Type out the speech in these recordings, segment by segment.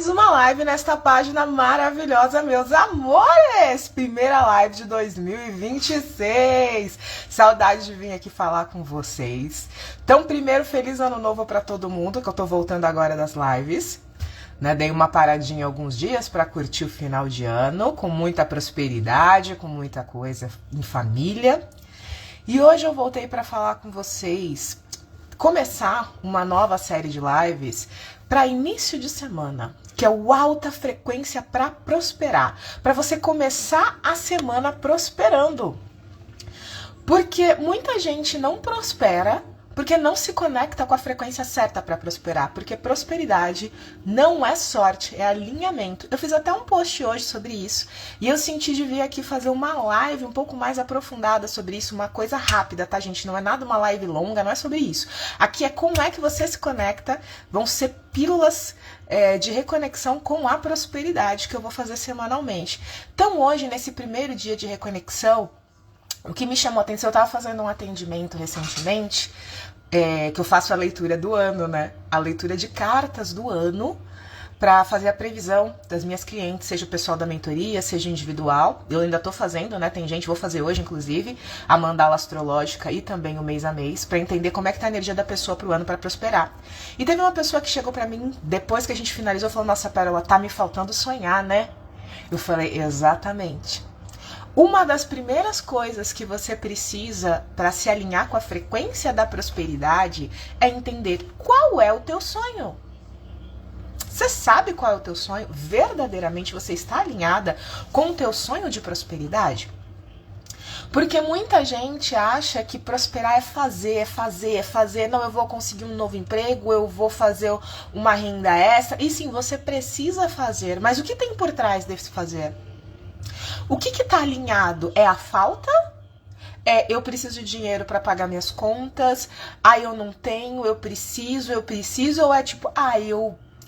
mais uma live nesta página maravilhosa, meus amores! Primeira live de 2026. Saudade de vir aqui falar com vocês. Então, primeiro, feliz ano novo para todo mundo, que eu tô voltando agora das lives. Dei uma paradinha alguns dias para curtir o final de ano, com muita prosperidade, com muita coisa em família. E hoje eu voltei para falar com vocês, começar uma nova série de lives para início de semana, que é o Alta Frequência para Prosperar, para você começar a semana prosperando. Porque muita gente não prospera porque não se conecta com a frequência certa para prosperar, porque prosperidade não é sorte, é alinhamento. Eu fiz até um post hoje sobre isso e eu senti de vir aqui fazer uma live um pouco mais aprofundada sobre isso, uma coisa rápida, tá, gente? Não é nada uma live longa, não é sobre isso. Aqui é como é que você se conecta, vão ser pílulas de reconexão com a prosperidade que eu vou fazer semanalmente. Então hoje, nesse primeiro dia de reconexão, o que me chamou a atenção, eu estava fazendo um atendimento recentemente, que eu faço a leitura do ano, né? A leitura de cartas do ano, para fazer a previsão das minhas clientes, seja o pessoal da mentoria, seja individual. Eu ainda tô fazendo, né? Tem gente, vou fazer hoje, inclusive, a mandala astrológica e também o mês a mês, para entender como é que tá a energia da pessoa pro ano para prosperar. E teve uma pessoa que chegou para mim, depois que a gente finalizou, falou: nossa, Pérola, tá me faltando sonhar, né? Eu falei: exatamente. Uma das primeiras coisas que você precisa para se alinhar com a frequência da prosperidade é entender qual é o teu sonho. Você sabe qual é o teu sonho? Verdadeiramente você está alinhada com o teu sonho de prosperidade? Porque muita gente acha que prosperar é fazer, não, eu vou conseguir um novo emprego, eu vou fazer uma renda extra. E sim, você precisa fazer, mas o que tem por trás desse fazer? O que está alinhado? É a falta? Eu preciso de dinheiro para pagar minhas contas? Eu não tenho, eu preciso? Ou é tipo,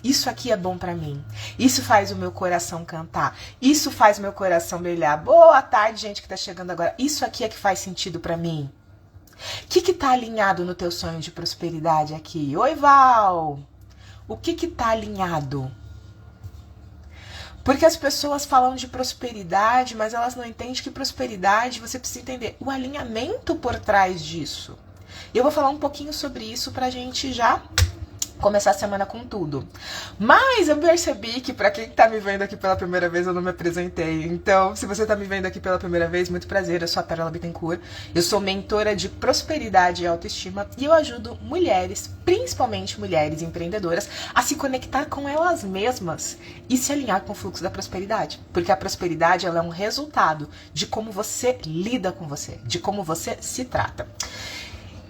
isso aqui é bom para mim. Isso faz o meu coração cantar. Isso faz o meu coração brilhar. Boa tarde, gente que tá chegando agora. Isso aqui é que faz sentido para mim. O que tá alinhado no teu sonho de prosperidade aqui? Oi, Val! O que tá alinhado? Porque as pessoas falam de prosperidade, mas elas não entendem que prosperidade, você precisa entender o alinhamento por trás disso. E eu vou falar um pouquinho sobre isso pra gente já começar a semana com tudo. Mas eu percebi que pra quem tá me vendo aqui pela primeira vez, eu não me apresentei. Então, se você tá me vendo aqui pela primeira vez, muito prazer, eu sou a Pérola Bittencourt. Eu sou mentora de prosperidade e autoestima e eu ajudo mulheres, principalmente mulheres empreendedoras, a se conectar com elas mesmas e se alinhar com o fluxo da prosperidade. Porque a prosperidade, ela é um resultado de como você lida com você, de como você se trata.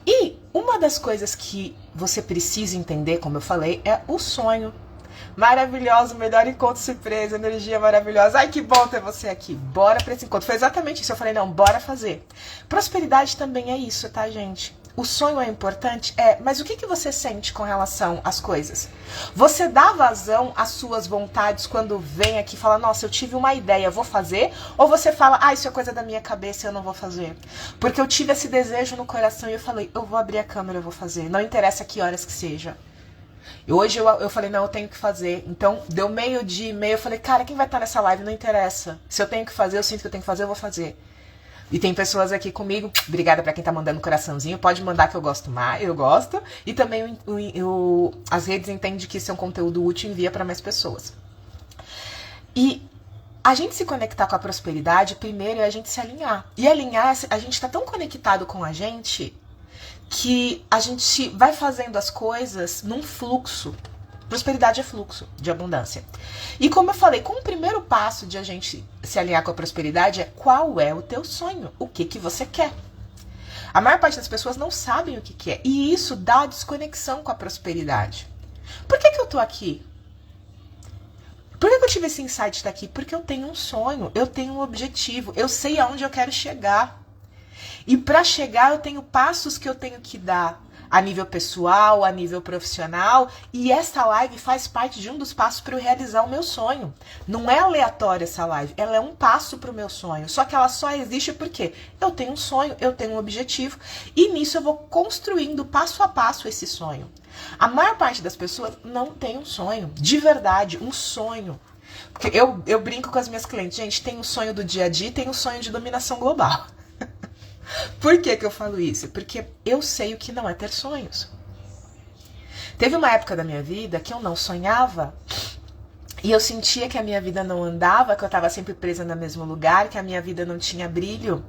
E uma das coisas que você precisa entender, como eu falei, é o sonho. Maravilhoso, melhor encontro surpresa, energia maravilhosa. Ai, que bom ter você aqui. Bora pra esse encontro. Foi exatamente isso. Eu falei, não, bora fazer. Prosperidade também é isso, tá, gente? O sonho é importante? Mas o que você sente com relação às coisas? Você dá vazão às suas vontades quando vem aqui e fala, nossa, eu tive uma ideia, vou fazer? Ou você fala, isso é coisa da minha cabeça, eu não vou fazer? Porque eu tive esse desejo no coração e eu falei, eu vou abrir a câmera, eu vou fazer. Não interessa que horas que seja. Hoje eu falei, não, eu tenho que fazer. Então, deu meio-dia e meio, eu falei, cara, quem vai estar nessa live? Não interessa. Se eu tenho que fazer, eu sinto que eu tenho que fazer, eu vou fazer. E tem pessoas aqui comigo, obrigada pra quem tá mandando coraçãozinho, pode mandar que eu gosto mais, eu gosto. E também as redes entendem que isso é um conteúdo útil e envia pra mais pessoas. E a gente se conectar com a prosperidade, primeiro é a gente se alinhar. E alinhar, a gente tá tão conectado com a gente que a gente vai fazendo as coisas num fluxo. Prosperidade é fluxo de abundância. E como eu falei, como o primeiro passo de a gente se alinhar com a prosperidade é qual é o teu sonho, o que você quer. A maior parte das pessoas não sabem o que quer e isso dá desconexão com a prosperidade. Por que eu tô aqui? Por que eu tive esse insight de estar aqui? Porque eu tenho um sonho, eu tenho um objetivo, eu sei aonde eu quero chegar. E para chegar eu tenho passos que eu tenho que dar. a nível pessoal, a nível profissional, e esta live faz parte de um dos passos para eu realizar o meu sonho. Não é aleatória essa live, ela é um passo para o meu sonho, só que ela só existe porque eu tenho um sonho, eu tenho um objetivo, e nisso eu vou construindo passo a passo esse sonho. A maior parte das pessoas não tem um sonho, de verdade, um sonho. Porque eu brinco com as minhas clientes, gente, tem o sonho do dia a dia e tem o sonho de dominação global. Por que eu falo isso? Porque eu sei o que não é ter sonhos. Teve uma época da minha vida que eu não sonhava e eu sentia que a minha vida não andava, que eu estava sempre presa no mesmo lugar, que a minha vida não tinha brilho.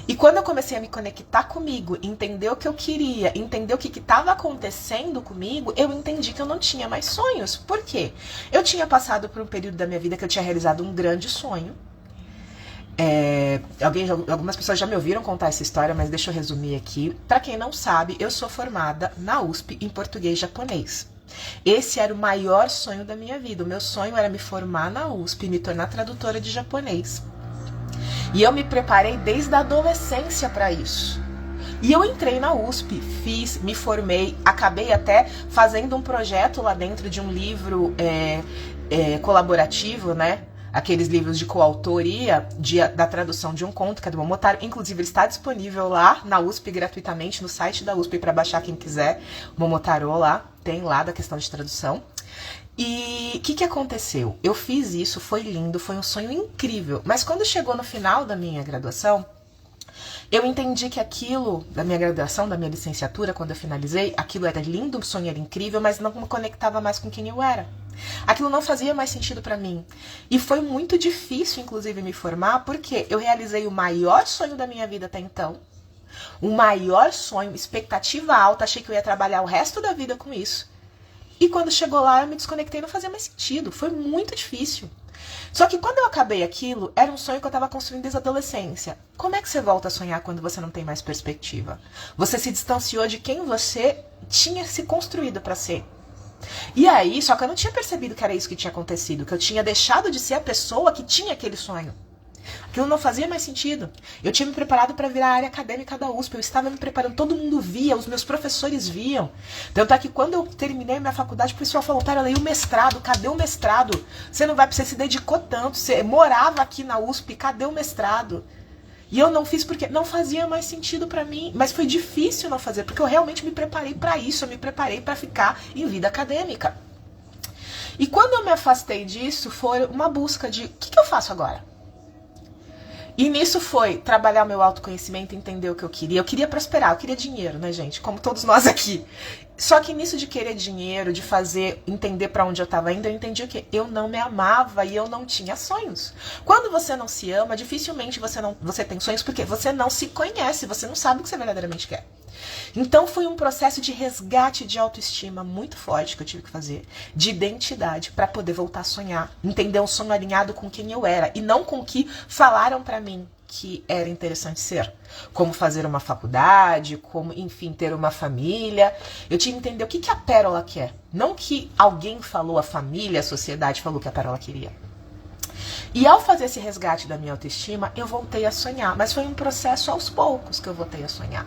E quando eu comecei a me conectar comigo, entender o que eu queria, entender o que estava acontecendo comigo, eu entendi que eu não tinha mais sonhos. Por quê? Eu tinha passado por um período da minha vida que eu tinha realizado um grande sonho. Algumas pessoas já me ouviram contar essa história, mas deixa eu resumir aqui. Para quem não sabe, eu sou formada na USP em português e japonês. Esse era o maior sonho da minha vida. O meu sonho era me formar na USP e me tornar tradutora de japonês. E eu me preparei desde a adolescência para isso. E eu entrei na USP, me formei, acabei até fazendo um projeto lá dentro de um livro colaborativo, né? Aqueles livros de coautoria da tradução de um conto, que é do Momotaro. Inclusive, ele está disponível lá na USP gratuitamente, no site da USP, para baixar quem quiser. Momotaro lá, tem lá da questão de tradução. E o que aconteceu? Eu fiz isso, foi lindo, foi um sonho incrível. Mas quando chegou no final da minha graduação, eu entendi que aquilo, da minha graduação, da minha licenciatura, quando eu finalizei, aquilo era lindo, o sonho era incrível, mas não me conectava mais com quem eu era. Aquilo não fazia mais sentido pra mim. E foi muito difícil, inclusive, me formar, porque eu realizei o maior sonho da minha vida até então. O maior sonho, expectativa alta, achei que eu ia trabalhar o resto da vida com isso. E quando chegou lá, eu me desconectei, não fazia mais sentido. Foi muito difícil. Só que quando eu acabei aquilo, era um sonho que eu estava construindo desde a adolescência. Como é que você volta a sonhar quando você não tem mais perspectiva? Você se distanciou de quem você tinha se construído para ser. E aí, só que eu não tinha percebido que era isso que tinha acontecido, que eu tinha deixado de ser a pessoa que tinha aquele sonho. Aquilo não fazia mais sentido. Eu tinha me preparado para virar a área acadêmica da USP, eu estava me preparando, todo mundo via, os meus professores viam. Tanto é que quando eu terminei minha faculdade, o pessoal falou, pera, e o mestrado, cadê o mestrado? Você se dedicou tanto, você morava aqui na USP, cadê o mestrado? E eu não fiz porque não fazia mais sentido pra mim, mas foi difícil não fazer, porque eu realmente me preparei pra isso, eu me preparei pra ficar em vida acadêmica. E quando eu me afastei disso, foi uma busca de, o que eu faço agora? E nisso foi trabalhar meu autoconhecimento, entender o que eu queria prosperar, eu queria dinheiro, né, gente, como todos nós aqui. Só que nisso de querer dinheiro, de fazer, entender pra onde eu tava indo, eu entendi o quê? Eu não me amava e eu não tinha sonhos. Quando você não se ama, dificilmente você tem sonhos, porque você não se conhece, você não sabe o que você verdadeiramente quer. Então foi um processo de resgate de autoestima muito forte que eu tive que fazer, de identidade, para poder voltar a sonhar, entender um sonho alinhado com quem eu era, e não com o que falaram pra mim que era interessante ser. Como fazer uma faculdade, como, enfim, ter uma família. Eu tinha que entender o que a Pérola quer. Não que alguém falou, a família, a sociedade falou que a Pérola queria. E ao fazer esse resgate da minha autoestima, eu voltei a sonhar. Mas foi um processo aos poucos que eu voltei a sonhar.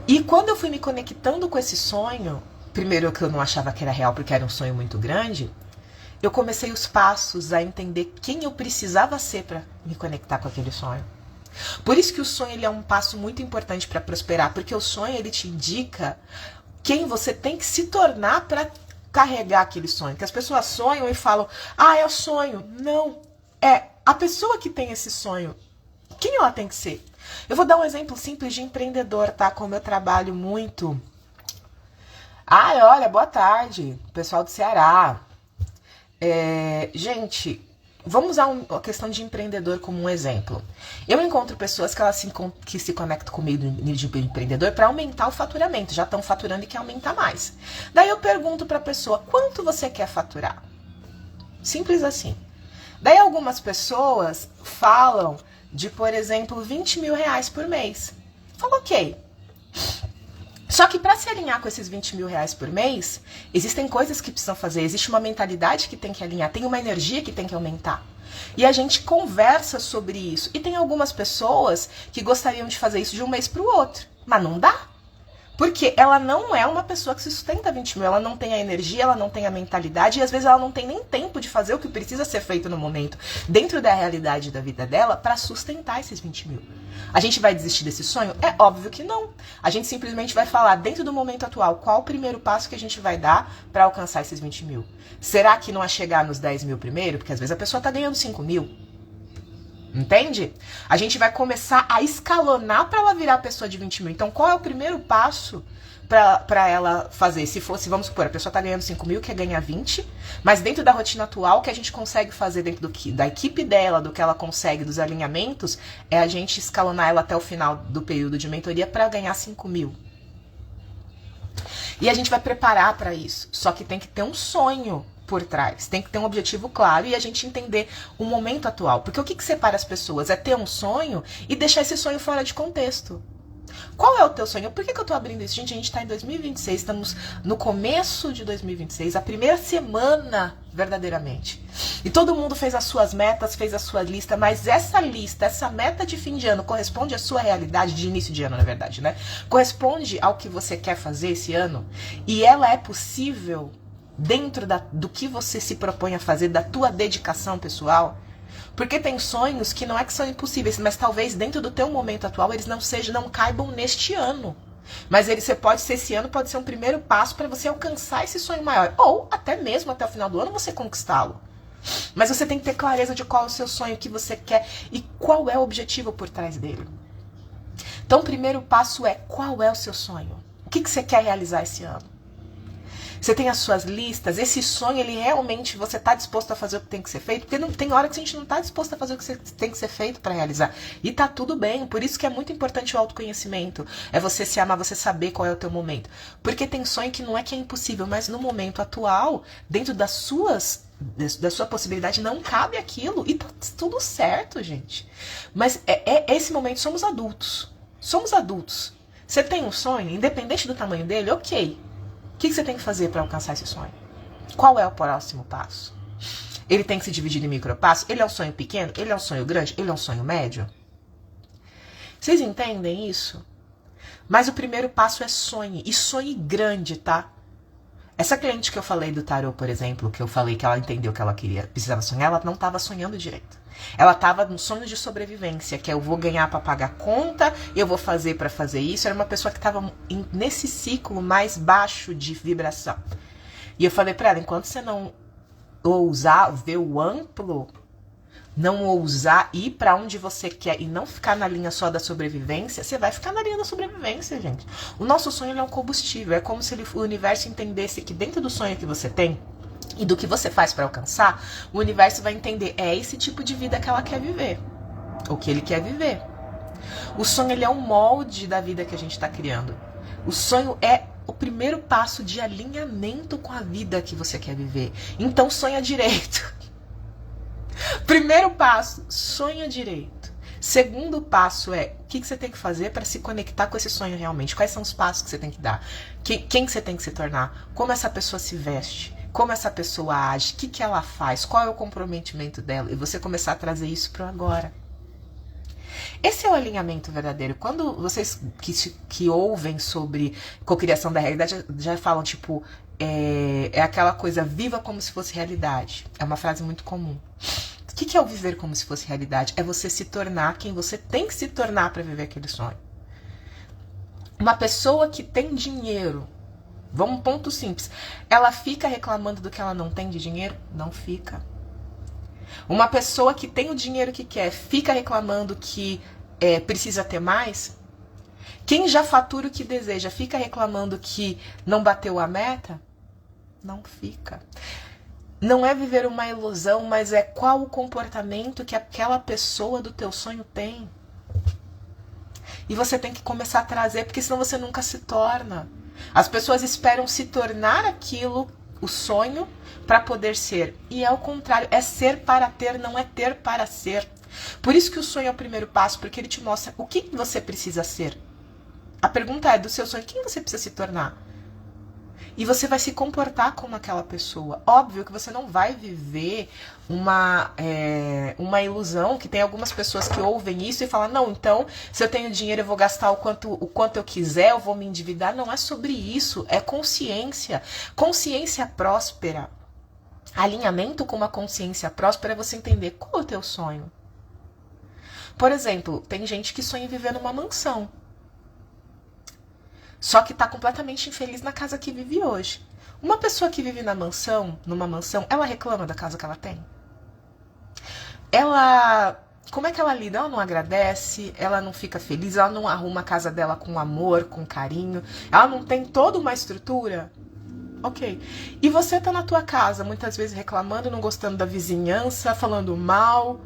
E quando eu fui me conectando com esse sonho, primeiro que eu não achava que era real porque era um sonho muito grande, eu comecei os passos a entender quem eu precisava ser para me conectar com aquele sonho. Por isso que o sonho ele é um passo muito importante para prosperar, porque o sonho ele te indica quem você tem que se tornar para carregar aquele sonho. Que as pessoas sonham e falam, é o sonho. Não, é a pessoa que tem esse sonho. Quem ela tem que ser? Eu vou dar um exemplo simples de empreendedor, tá? Como eu trabalho muito. Olha, boa tarde, pessoal do Ceará. Gente, vamos usar a questão de empreendedor como um exemplo. Eu encontro pessoas que se conectam comigo de empreendedor para aumentar o faturamento. Já estão faturando e querem aumentar mais. Daí eu pergunto para a pessoa, quanto você quer faturar? Simples assim. Daí algumas pessoas falam de, por exemplo, 20 mil reais por mês. Falo, ok. Só que para se alinhar com esses 20 mil reais por mês, existem coisas que precisam fazer, existe uma mentalidade que tem que alinhar, tem uma energia que tem que aumentar. E a gente conversa sobre isso. E tem algumas pessoas que gostariam de fazer isso de um mês para o outro, mas não dá. Porque ela não é uma pessoa que se sustenta 20 mil, ela não tem a energia, ela não tem a mentalidade e às vezes ela não tem nem tempo de fazer o que precisa ser feito no momento, dentro da realidade da vida dela, para sustentar esses 20 mil. A gente vai desistir desse sonho? É óbvio que não. A gente simplesmente vai falar, dentro do momento atual, qual o primeiro passo que a gente vai dar para alcançar esses 20 mil? Será que não é chegar nos 10 mil primeiro? Porque às vezes a pessoa tá ganhando 5 mil. Entende? A gente vai começar a escalonar para ela virar a pessoa de 20 mil. Então, qual é o primeiro passo para ela fazer? Se fosse, vamos supor, a pessoa tá ganhando 5 mil, quer ganhar 20, mas dentro da rotina atual, o que a gente consegue fazer dentro da equipe dela, do que ela consegue, dos alinhamentos, é a gente escalonar ela até o final do período de mentoria para ganhar 5 mil. E a gente vai preparar para isso. Só que tem que ter um sonho por trás. Tem que ter um objetivo claro e a gente entender o momento atual. Porque o que separa as pessoas é ter um sonho e deixar esse sonho fora de contexto. Qual é o teu sonho? Por que eu tô abrindo isso? Gente, a gente tá em 2026, estamos no começo de 2026, a primeira semana, verdadeiramente. E todo mundo fez as suas metas, fez a sua lista, mas essa lista, essa meta de fim de ano corresponde à sua realidade, de início de ano, na verdade, né? Corresponde ao que você quer fazer esse ano? E ela é possível dentro do que você se propõe a fazer, da tua dedicação pessoal? Porque tem sonhos que não é que são impossíveis, mas talvez dentro do teu momento atual eles não caibam neste ano. Mas esse ano pode ser um primeiro passo para você alcançar esse sonho maior. Ou até mesmo até o final do ano você conquistá-lo. Mas você tem que ter clareza de qual é o seu sonho, o que você quer e qual é o objetivo por trás dele. Então o primeiro passo é: qual é o seu sonho? O que você quer realizar esse ano? Você tem as suas listas, esse sonho, ele realmente, você está disposto a fazer o que tem que ser feito? Porque não, tem hora que a gente não está disposto a fazer o que tem que ser feito para realizar. E tá tudo bem, por isso que é muito importante o autoconhecimento. É você se amar, você saber qual é o teu momento. Porque tem sonho que não é que é impossível, mas no momento atual, dentro da sua possibilidade, não cabe aquilo. E tá tudo certo, gente. Mas esse momento, somos adultos. Somos adultos. Você tem um sonho, independente do tamanho dele, ok. O que você tem que fazer para alcançar esse sonho? Qual é o próximo passo? Ele tem que se dividir em micropassos? Ele é um sonho pequeno? Ele é um sonho grande? Ele é um sonho médio? Vocês entendem isso? Mas o primeiro passo é sonhe. E sonhe grande, tá? Essa cliente que eu falei do tarô, por exemplo, que eu falei que ela entendeu que ela precisava sonhar, ela não estava sonhando direito. Ela estava nos sonhos de sobrevivência, que é eu vou ganhar para pagar conta, eu vou fazer para fazer isso. Era uma pessoa que estava nesse ciclo mais baixo de vibração. E eu falei para ela, enquanto você não ousar ver o amplo, não ousar ir para onde você quer e não ficar na linha só da sobrevivência, você vai ficar na linha da sobrevivência, gente. O nosso sonho é um combustível, é como se o universo entendesse que dentro do sonho que você tem, e do que você faz para alcançar, o universo vai entender, é esse tipo de vida que ela quer viver, ou que ele quer viver. O sonho, ele é um molde da vida que a gente está criando. O sonho é o primeiro passo de alinhamento com a vida que você quer viver. Então sonha direito. Primeiro passo, sonha direito. Segundo passo é, o que você tem que fazer para se conectar com esse sonho realmente? Quais são os passos que você tem que dar? Quem você tem que se tornar? Como essa pessoa se veste? Como essa pessoa age, o que ela faz, qual é o comprometimento dela, e você começar a trazer isso para o agora. Esse é o alinhamento verdadeiro. Quando vocês que ouvem sobre cocriação da realidade, já falam, tipo, é aquela coisa, viva como se fosse realidade. É uma frase muito comum. O que é o viver como se fosse realidade? É você se tornar quem você tem que se tornar para viver aquele sonho. Uma pessoa que tem dinheiro, vamos um ponto simples. Ela fica reclamando do que ela não tem de dinheiro? Não fica. Uma pessoa que tem o dinheiro que quer, fica reclamando que precisa ter mais? Quem já fatura o que deseja, fica reclamando que não bateu a meta? Não fica. Não é viver uma ilusão, mas é qual o comportamento que aquela pessoa do teu sonho tem. E você tem que começar a trazer, porque senão você nunca se torna. As pessoas esperam se tornar aquilo, o sonho, para poder ser. E é o contrário, é ser para ter, não é ter para ser. Por isso que o sonho é o primeiro passo, porque ele te mostra o que você precisa ser. A pergunta é, do seu sonho, quem você precisa se tornar? E você vai se comportar como aquela pessoa. Óbvio que você não vai viver uma ilusão, que tem algumas pessoas que ouvem isso e falam, não, então, se eu tenho dinheiro eu vou gastar o quanto eu quiser, eu vou me endividar. Não é sobre isso, é consciência. Consciência próspera. Alinhamento com uma consciência próspera é você entender qual é o teu sonho. Por exemplo, tem gente que sonha em viver numa mansão. Só que está completamente infeliz na casa que vive hoje. Uma pessoa que vive numa mansão, ela reclama da casa que ela tem? Como é que ela lida? Ela não agradece, ela não fica feliz, ela não arruma a casa dela com amor, com carinho, ela não tem toda uma estrutura? Ok. E você tá na tua casa, muitas vezes reclamando, não gostando da vizinhança, falando mal.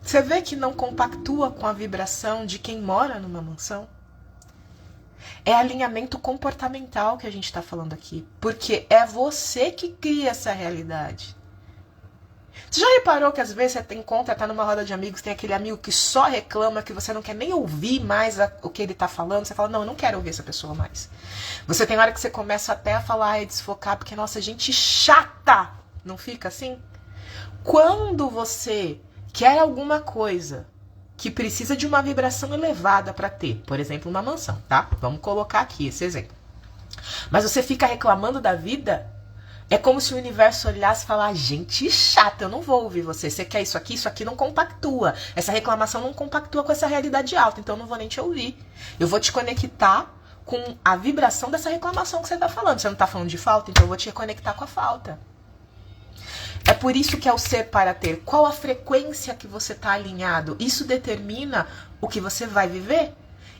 Você vê que não compactua com a vibração de quem mora numa mansão? É alinhamento comportamental que a gente está falando aqui. Porque é você que cria essa realidade. Você já reparou que às vezes você tá numa roda de amigos, tem aquele amigo que só reclama, que você não quer nem ouvir mais o que ele tá falando, você fala, não, eu não quero ouvir essa pessoa mais. Você tem hora que você começa até a falar e desfocar, porque, nossa, gente chata! Não fica assim? Quando você quer alguma coisa que precisa de uma vibração elevada para ter, por exemplo, uma mansão, tá? Vamos colocar aqui esse exemplo. Mas você fica reclamando da vida, é como se o universo olhasse e falasse, gente chata, eu não vou ouvir você. Você quer isso aqui não compactua. Essa reclamação não compactua com essa realidade alta, então eu não vou nem te ouvir. Eu vou te conectar com a vibração dessa reclamação que você tá falando. Você não tá falando de falta, então eu vou te conectar com a falta. É por isso que é o ser para ter. Qual a frequência que você está alinhado? Isso determina o que você vai viver.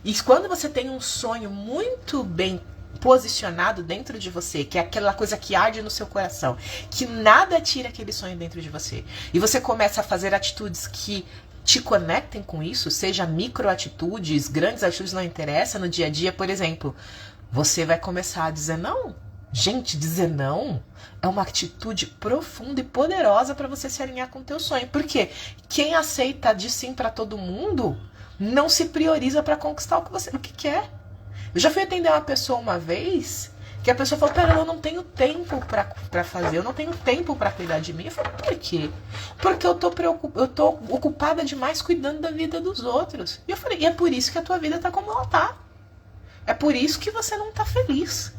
E quando você tem um sonho muito bem posicionado dentro de você, que é aquela coisa que arde no seu coração, que nada tira aquele sonho dentro de você, e você começa a fazer atitudes que te conectem com isso, seja microatitudes, grandes atitudes, não interessa, no dia a dia, por exemplo, você vai começar a dizer não. Gente, dizer não é uma atitude profunda e poderosa para você se alinhar com o teu sonho. Porque quem aceita de sim para todo mundo não se prioriza para conquistar o que quer. Eu já fui atender uma pessoa uma vez que a pessoa falou, pera, eu não tenho tempo para fazer, eu não tenho tempo para cuidar de mim. Eu falei, por quê? Porque eu tô ocupada demais cuidando da vida dos outros. E eu falei, e é por isso que a tua vida tá como ela tá. É por isso que você não tá feliz.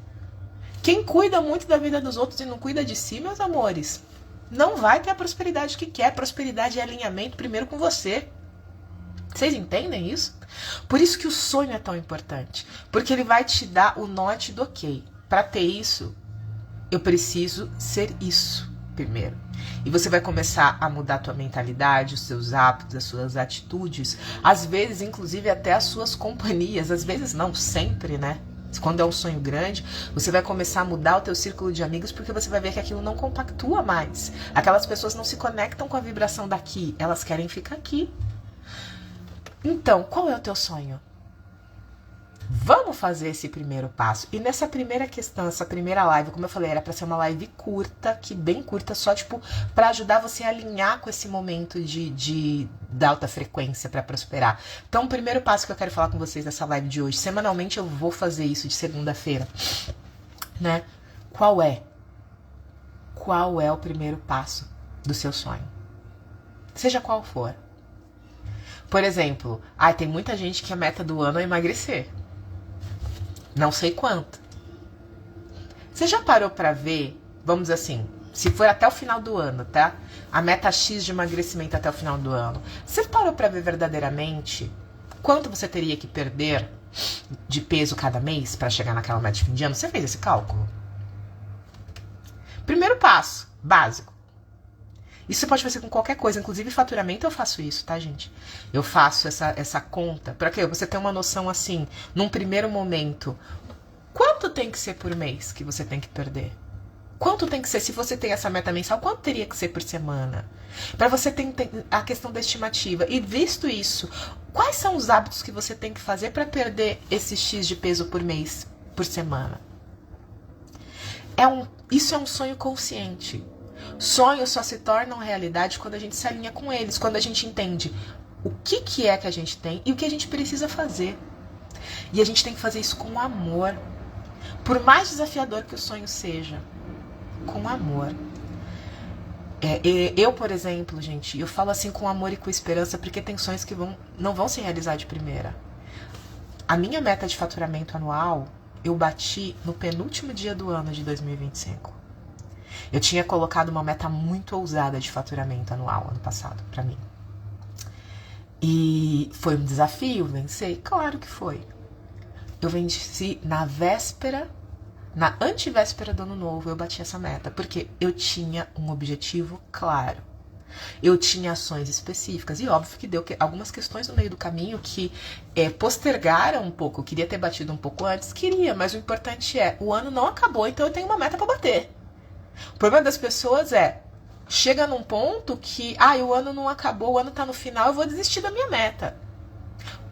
Quem cuida muito da vida dos outros e não cuida de si, meus amores, não vai ter a prosperidade que quer. Prosperidade é alinhamento primeiro com você. Vocês entendem isso? Por isso que o sonho é tão importante. Porque ele vai te dar o norte do ok. Para ter isso, eu preciso ser isso primeiro. E você vai começar a mudar a tua mentalidade, os seus hábitos, as suas atitudes. Às vezes, inclusive, até as suas companhias. Às vezes não, sempre, né? Quando é um sonho grande, você vai começar a mudar o teu círculo de amigos, porque você vai ver que aquilo não compactua mais. Aquelas pessoas não se conectam com a vibração daqui, elas querem ficar aqui. Então, qual é o teu sonho? Vamos fazer esse primeiro passo. E nessa primeira questão, essa primeira live, como eu falei, era para ser uma live curta, bem curta, só tipo para ajudar você a alinhar com esse momento de alta frequência para prosperar. Então, o primeiro passo que eu quero falar com vocês nessa live de hoje, semanalmente eu vou fazer isso de segunda-feira, né? Qual é? Qual é o primeiro passo do seu sonho? Seja qual for. Por exemplo, tem muita gente que a meta do ano é emagrecer. Não sei quanto. Você já parou pra ver, vamos dizer assim, se for até o final do ano, tá? A meta X de emagrecimento até o final do ano. Você parou pra ver verdadeiramente quanto você teria que perder de peso cada mês pra chegar naquela meta de fim de ano? Você fez esse cálculo? Primeiro passo, básico. Isso você pode fazer com qualquer coisa, inclusive faturamento eu faço isso, tá, gente? Eu faço essa conta, para que você tenha uma noção assim, num primeiro momento, quanto tem que ser por mês que você tem que perder? Quanto tem que ser, se você tem essa meta mensal, quanto teria que ser por semana? Para você ter a questão da estimativa. E visto isso, quais são os hábitos que você tem que fazer para perder esse X de peso por mês, por semana? Isso é um sonho consciente. Sonhos só se tornam realidade quando a gente se alinha com eles, quando a gente entende o que é que a gente tem e o que a gente precisa fazer. E a gente tem que fazer isso com amor. Por mais desafiador que o sonho seja, com amor. Eu, por exemplo, gente, eu falo assim com amor e com esperança, porque tem sonhos que não vão se realizar de primeira. A minha meta de faturamento anual, eu bati no penúltimo dia do ano de 2025. Eu tinha colocado uma meta muito ousada de faturamento anual ano passado, pra mim. E foi um desafio vencer? Claro que foi. Eu venci na véspera, na antivéspera do ano novo, eu bati essa meta, porque eu tinha um objetivo claro. Eu tinha ações específicas, e óbvio que deu algumas questões no meio do caminho que postergaram um pouco. Eu queria ter batido um pouco antes, mas o importante o ano não acabou, então eu tenho uma meta para bater. O problema das pessoas chega num ponto que, o ano não acabou, o ano tá no final, eu vou desistir da minha meta.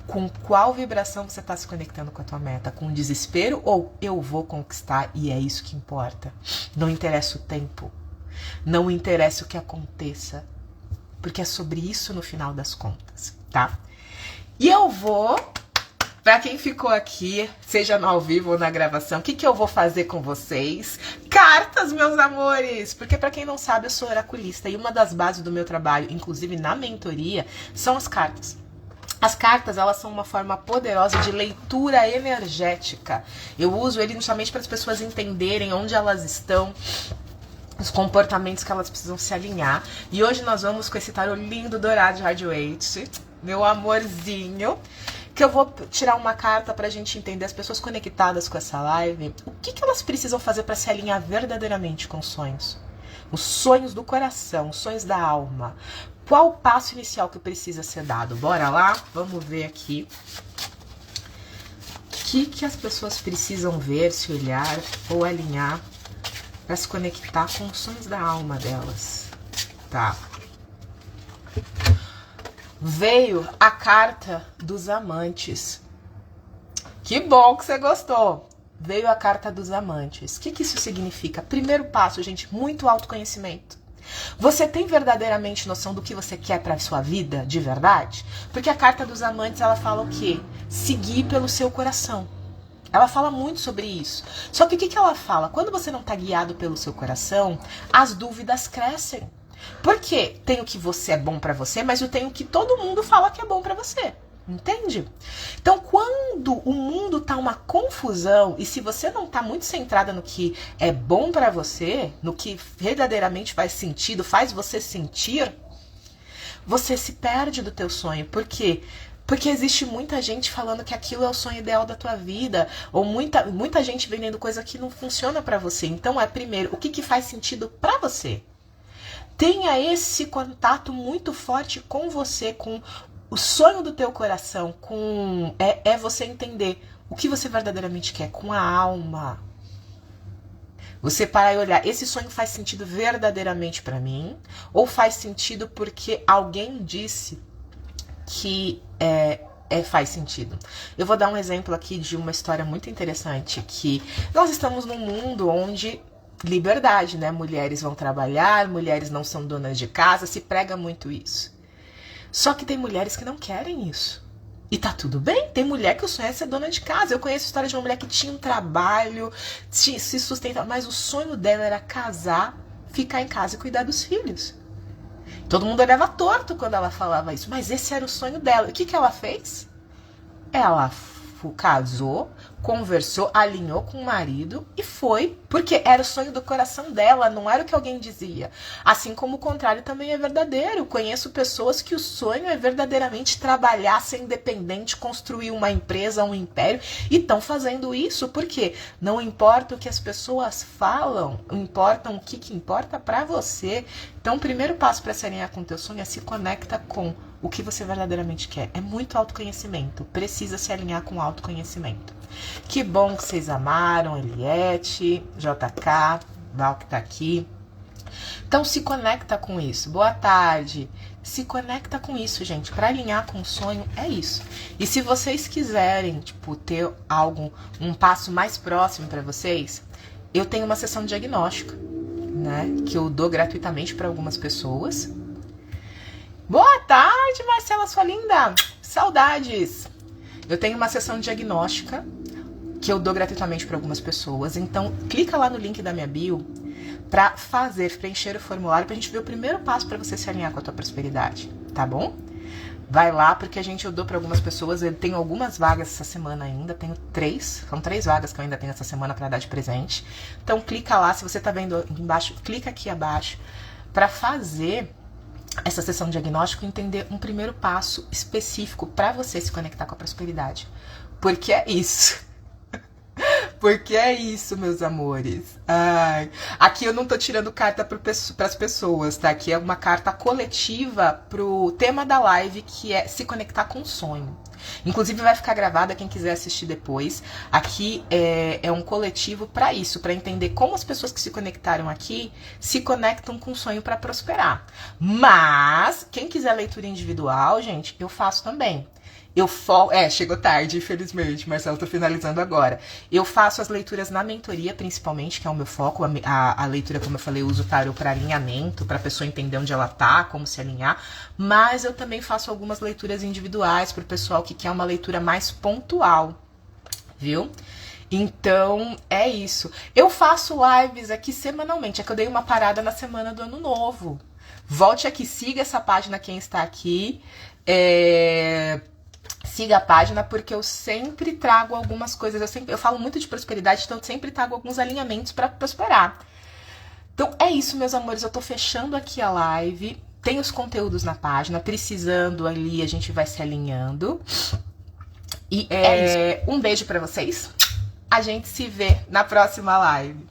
Com qual vibração você está se conectando com a tua meta? Com desespero ou eu vou conquistar e é isso que importa? Não interessa o tempo. Não interessa o que aconteça. Porque é sobre isso no final das contas, tá? E eu vou, pra quem ficou aqui, seja no ao vivo ou na gravação, o que eu vou fazer com vocês? Cartas, meus amores! Porque pra quem não sabe, eu sou oraculista e uma das bases do meu trabalho, inclusive na mentoria, são as cartas. As cartas, elas são uma forma poderosa de leitura energética. Eu uso ele justamente para as pessoas entenderem onde elas estão, os comportamentos que elas precisam se alinhar. E hoje nós vamos com esse tarô lindo dourado de Radiate, meu amorzinho, que eu vou tirar uma carta pra gente entender as pessoas conectadas com essa live, o que elas precisam fazer para se alinhar verdadeiramente com os sonhos do coração, os sonhos da alma. Qual o passo inicial que precisa ser dado? Bora lá? Vamos ver aqui. O que as pessoas precisam ver, se olhar ou alinhar para se conectar com os sonhos da alma delas. Tá. Veio a carta dos amantes. Que bom que você gostou. Veio a carta dos amantes. O que isso significa? Primeiro passo, gente, muito autoconhecimento. Você tem verdadeiramente noção do que você quer para sua vida, de verdade? Porque a carta dos amantes, ela fala o quê? Seguir pelo seu coração. Ela fala muito sobre isso. Só que o que ela fala? Quando você não está guiado pelo seu coração, as dúvidas crescem. Porque tem o que você é bom para você, mas eu tenho o que todo mundo fala que é bom para você. Entende? Então, quando o mundo tá uma confusão, e se você não tá muito centrada no que é bom pra você, no que verdadeiramente faz sentido, faz você sentir, você se perde do teu sonho. Por quê? Porque existe muita gente falando que aquilo é o sonho ideal da tua vida, ou muita gente vendendo coisa que não funciona pra você. Então, primeiro, o que faz sentido pra você? Tenha esse contato muito forte com você, com o sonho do teu coração, é você entender o que você verdadeiramente quer, com a alma. Você parar e olhar, esse sonho faz sentido verdadeiramente pra mim? Ou faz sentido porque alguém disse que faz sentido? Eu vou dar um exemplo aqui de uma história muito interessante, que nós estamos num mundo onde liberdade, né? Mulheres vão trabalhar, mulheres não são donas de casa, se prega muito isso. Só que tem mulheres que não querem isso. E tá tudo bem, tem mulher que o sonho é ser dona de casa. Eu conheço a história de uma mulher que tinha um trabalho, se sustentava, mas o sonho dela era casar, ficar em casa e cuidar dos filhos. Todo mundo olhava torto quando ela falava isso, mas esse era o sonho dela. E o que ela fez? Ela casou, conversou, alinhou com o marido e foi, porque era o sonho do coração dela, não era o que alguém dizia. Assim como o contrário também é verdadeiro. Conheço pessoas que o sonho é verdadeiramente trabalhar, ser independente, construir uma empresa, um império, e estão fazendo isso porque não importa o que as pessoas falam, importa o que importa pra você. Então o primeiro passo para se alinhar com o teu sonho é se conecta com o que você verdadeiramente quer. É muito autoconhecimento. Precisa se alinhar com autoconhecimento. Que bom que vocês amaram, Eliette, JK, Val que tá aqui. Então se conecta com isso. Boa tarde. Se conecta com isso, gente. Para alinhar com o sonho é isso. E se vocês quiserem, ter um passo mais próximo para vocês, eu tenho uma sessão diagnóstica, né, que eu dou gratuitamente para algumas pessoas. Boa tarde, Marcela, sua linda! Saudades! Eu tenho uma sessão diagnóstica que eu dou gratuitamente para algumas pessoas. Então, clica lá no link da minha bio para preencher o formulário, pra gente ver o primeiro passo para você se alinhar com a tua prosperidade, tá bom? Vai lá, porque eu dou para algumas pessoas, eu tenho algumas vagas essa semana ainda, são 3 vagas que eu ainda tenho essa semana para dar de presente. Então clica lá, se você tá vendo aqui embaixo, clica aqui abaixo para fazer essa sessão de diagnóstico e entender um primeiro passo específico para você se conectar com a prosperidade. Porque é isso. Porque é isso, meus amores. Ai. Aqui eu não tô tirando carta pras pessoas, tá? Aqui é uma carta coletiva pro tema da live, que é se conectar com o sonho. Inclusive vai ficar gravada, quem quiser assistir depois. Aqui é um coletivo para isso, para entender como as pessoas que se conectaram aqui se conectam com o sonho para prosperar. Mas, quem quiser leitura individual, gente, eu faço também. Chegou tarde, infelizmente, Marcelo, tô finalizando agora. Eu faço as leituras na mentoria, principalmente, que é o meu foco. A leitura, como eu falei, eu uso o tarô para alinhamento, para a pessoa entender onde ela tá, como se alinhar. Mas eu também faço algumas leituras individuais para o pessoal que quer uma leitura mais pontual, viu? Então, é isso. Eu faço lives aqui semanalmente, é que eu dei uma parada na semana do Ano Novo. Volte aqui, siga essa página, quem está aqui. Siga a página, porque eu sempre trago algumas coisas, eu falo muito de prosperidade, então eu sempre trago alguns alinhamentos para prosperar. Então é isso, meus amores, eu tô fechando aqui a live, tem os conteúdos na página, precisando ali a gente vai se alinhando. E um beijo para vocês, a gente se vê na próxima live.